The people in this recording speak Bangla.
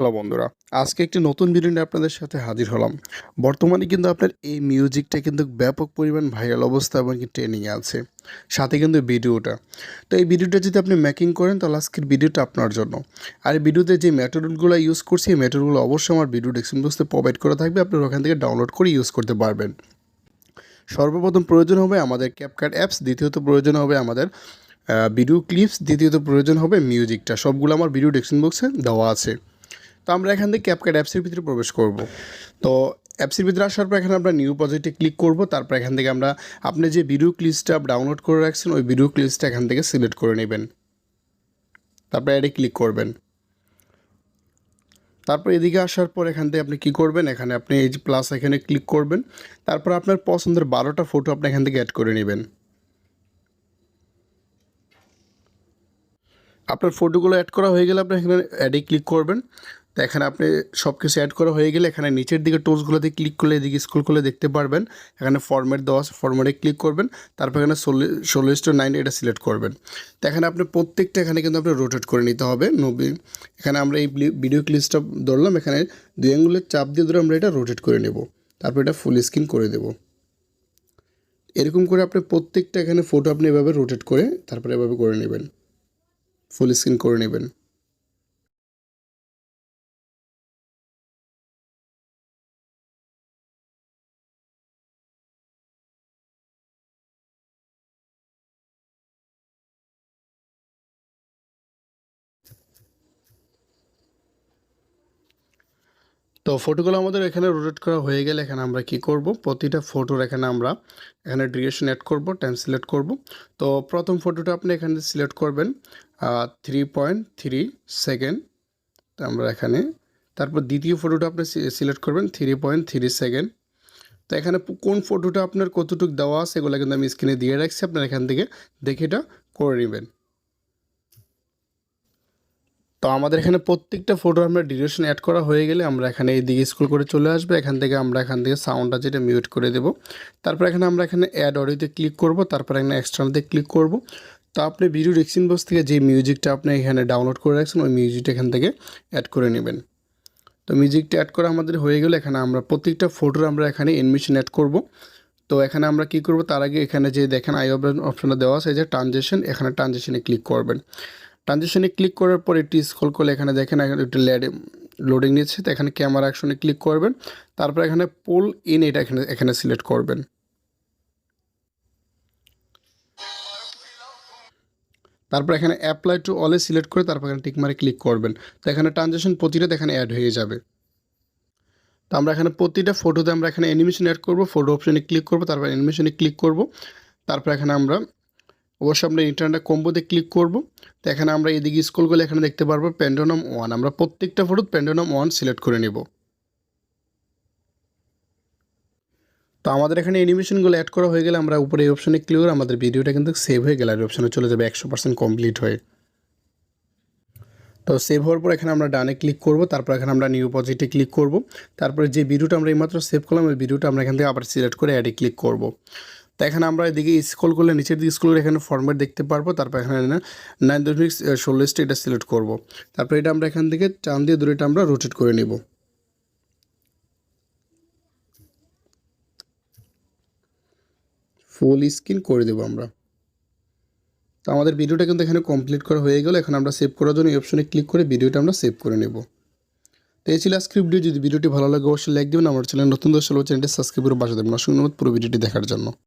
হ্যালো বন্ধুরা, আজকে একটি নতুন ভিডিও নিয়ে আপনাদের সাথে হাজির হলাম। বর্তমানে কিন্তু আপনার এই মিউজিকটা কিন্তু ব্যাপক পরিমাণ ভাইরাল অবস্থা এবং কি ট্রেন্ডিংয়ে আছে, সাথে কিন্তু ভিডিওটা। তো এই ভিডিওটা যদি আপনি মেকিং করেন তাহলে আজকের ভিডিওটা আপনার জন্য। আর এই ভিডিওতে যে ম্যাটেরিয়ালগুলো ইউজ করছি এই ম্যাটেরিয়ালগুলো অবশ্যই আমার ভিডিও ডেসক্রিপশন বক্সে প্রোভাইড করা থাকবে, আপনারা ওখান থেকে ডাউনলোড করে ইউজ করতে পারবেন। সর্বপ্রথম প্রয়োজন হবে আমাদের ক্যাপকাট অ্যাপস, দ্বিতীয়ত প্রয়োজন হবে আমাদের ভিডিও ক্লিপস, দ্বিতীয়ত প্রয়োজন হবে মিউজিকটা। সবগুলো আমার ভিডিও ডেসক্রিপশন বক্সে দেওয়া আছে। তো আমরা এখান থেকে ক্যাপকাট অ্যাপসের ভিতরে প্রবেশ করব। তো অ্যাপসের ভিতরে আসার পর এখানে আমরা নিউ প্রজেক্টে ক্লিক করব। তারপর এখান থেকে আমরা আপনি যে ভিডিও ক্লিপসটা ডাউনলোড করে রাখছেন ওই ভিডিও ক্লিপসটা এখান থেকে সিলেক্ট করে নেবেন। তারপর অ্যাডে ক্লিক করবেন। তারপর এদিকে আসার পর এখান থেকে আপনি কী করবেন, এখানে আপনি এই যে প্লাস এখানে ক্লিক করবেন। তারপর আপনার পছন্দের 12টা ফটো আপনি এখান থেকে অ্যাড করে নেবেন। আপনার ফটোগুলো অ্যাড করা হয়ে গেলে আপনি এখানে অ্যাডে ক্লিক করবেন। তো এখানে আপনি সব কিছু অ্যাড করা হয়ে গেলে এখানে নিচের দিকে টোলসগুলোতে ক্লিক করলে এদিকে স্ক্রল করলে দেখতে পারবেন এখানে ফরম্যাট দেওয়া আছে, ফরম্যাটে ক্লিক করবেন। তারপর এখানে 40:9 এটা সিলেক্ট করবেন। তো এখানে আপনি প্রত্যেকটা এখানে কিন্তু আপনি রোটেট করে নিতে হবে। এখানে আমরা এই ভিডিও ক্লিপসটা ধরলাম, এখানে 2 আঙ্গুলের চাপ দিয়ে ধরে আমরা এটা রোটেট করে নেব। তারপর এটা ফুল স্ক্রিন করে দেব। এরকম করে আপনি প্রত্যেকটা এখানে ফটো আপনি এভাবে রোটেট করে তারপরে এভাবে করে নেবেন, ফুল স্ক্রিন করে নেবেন। তো ফটোগুলো আমাদের এখানে রোটেট করা হয়ে গেলে এখানে আমরা কি করব, প্রতিটা ফটোর এখানে আমরা এখানে ডিউরেশন অ্যাড করব, টাইম সিলেক্ট করব। তো প্রথম ফটোটা আপনি এখানে সিলেক্ট করবেন 3.3 সেকেন্ড। তো আমরা এখানে তারপর দ্বিতীয় ফটোটা আপনি সিলেক্ট করবেন 3.3 সেকেন্ড। তো এখানে কোন ফটোটা আপনার কতটুকু দেওয়া আছে এগুলো কিন্তু আমি স্ক্রিনে দিয়ে রাখছি, আপনার এখান থেকে দেখে এটা করে নেবেন। তো আমাদের এখানে প্রত্যেকটা ফটো আমরা ডিউরেশন অ্যাড করা হয়ে গেলে আমরা এখানে এই দিকে স্ক্রল করে চলে আসবে। এখান থেকে আমরা এখান থেকে সাউন্ডটা যেটা মিউট করে দেব। তারপর এখানে আমরা এখানে অ্যাড অডিওতে ক্লিক করব। তারপর এখানে এক্সটার্নালতে ক্লিক করব। তো আপনি ভিডিও ডেসক্রিপশন বক্স থেকে যে মিউজিকটা আপনি এখানে ডাউনলোড করে রাখছেন ওই মিউজিকটা এখান থেকে অ্যাড করে নেবেন। তো মিউজিকটা অ্যাড করা আমাদের হয়ে গেলে এখানে আমরা প্রত্যেকটা ফটোর আমরা এখানে অ্যানিমেশন অ্যাড করব। তো এখানে আমরা কি করব, তার আগে এখানে যে দেখেন আই অপশনটা দেওয়া আছে যে ট্রানজিশন, এখানে ট্রানজিশনে ক্লিক করবেন। ট্রানজিশনে ক্লিক করার পর একটি স্ক্রল করলে এখানে দেখেন একটু লোডিং নিচ্ছে। তো এখানে ক্যামেরা অ্যাকশনে ক্লিক করবেন। তারপর এখানে পুল ইন এটা এখানে সিলেক্ট করবেন। তারপর এখানে অ্যাপ্লাই টু অলে সিলেক্ট করে তারপর এখানে টিকমারে ক্লিক করবেন। তো এখানে ট্রানজিশন প্রতিটা এখানে অ্যাড হয়ে যাবে। তো আমরা এখানে প্রতিটা ফটোতে আমরা এখানে অ্যানিমেশন অ্যাড করব। ফটো অপশনে ক্লিক করব, তারপর অ্যানিমেশনে ক্লিক করব। তারপর এখানে আমরা অবশ্যই আমরা ইন্টারনেট কম্বোতে ক্লিক করব। তো এখানে আমরা এদিকে স্ক্রল করলে এখানে দেখতে পারবো প্যান্ডোনাম 1, আমরা প্রত্যেকটা ফটো প্যান্ডোনাম 1 সিলেক্ট করে নেব। তো আমাদের এখানে অ্যানিমেশনগুলো অ্যাড করা হয়ে গেলে আমরা উপরে এই অপশনে ক্লিক করে আমাদের ভিডিওটা কিন্তু সেভ হয়ে গ্যালারি অপশনে চলে যাবে 100% কমপ্লিট হয়ে। তো সেভ হওয়ার পর এখানে আমরা ডানে ক্লিক করব। তারপর এখানে আমরা নিউ প্রজেক্টে ক্লিক করব। তারপরে যে ভিডিওটা আমরা এইমাত্র সেভ করলাম ওই ভিডিওটা আমরা এখান থেকে আবার সিলেক্ট করে অ্যাডে ক্লিক করব। তো এখানে আমরা এদিকে স্ক্রল করলে নিচের দিকে স্ক্রল করে এখানে ফরম্যাট দেখতে পারবো। তারপর এখানে 9.16 এটা সিলেক্ট করব। তারপর এটা আমরা এখান থেকে টান দিয়ে দূরে এটা আমরা রোটেট করে নেব। ফুল স্ক্রিন করে দেবো আমরা। তো আমাদের ভিডিওটা কিন্তু এখানে কমপ্লিট করা হয়ে গেল। এখন আমরা সেভ করার জন্য এই অপশনে ক্লিক করে ভিডিওটা আমরা সেভ করে নেব। তো এই ছিল আজকের ভিডিও। যদি ভিডিওটি ভালো লাগে অবশ্যই লাইক দেবেন। আমার চ্যানেল নতুন দর্শক চ্যানেলটি সাবস্ক্রাইব করে পাশে দেবেন। অসংখ্য ধন্যবাদ পুরো ভিডিওটি দেখার জন্য।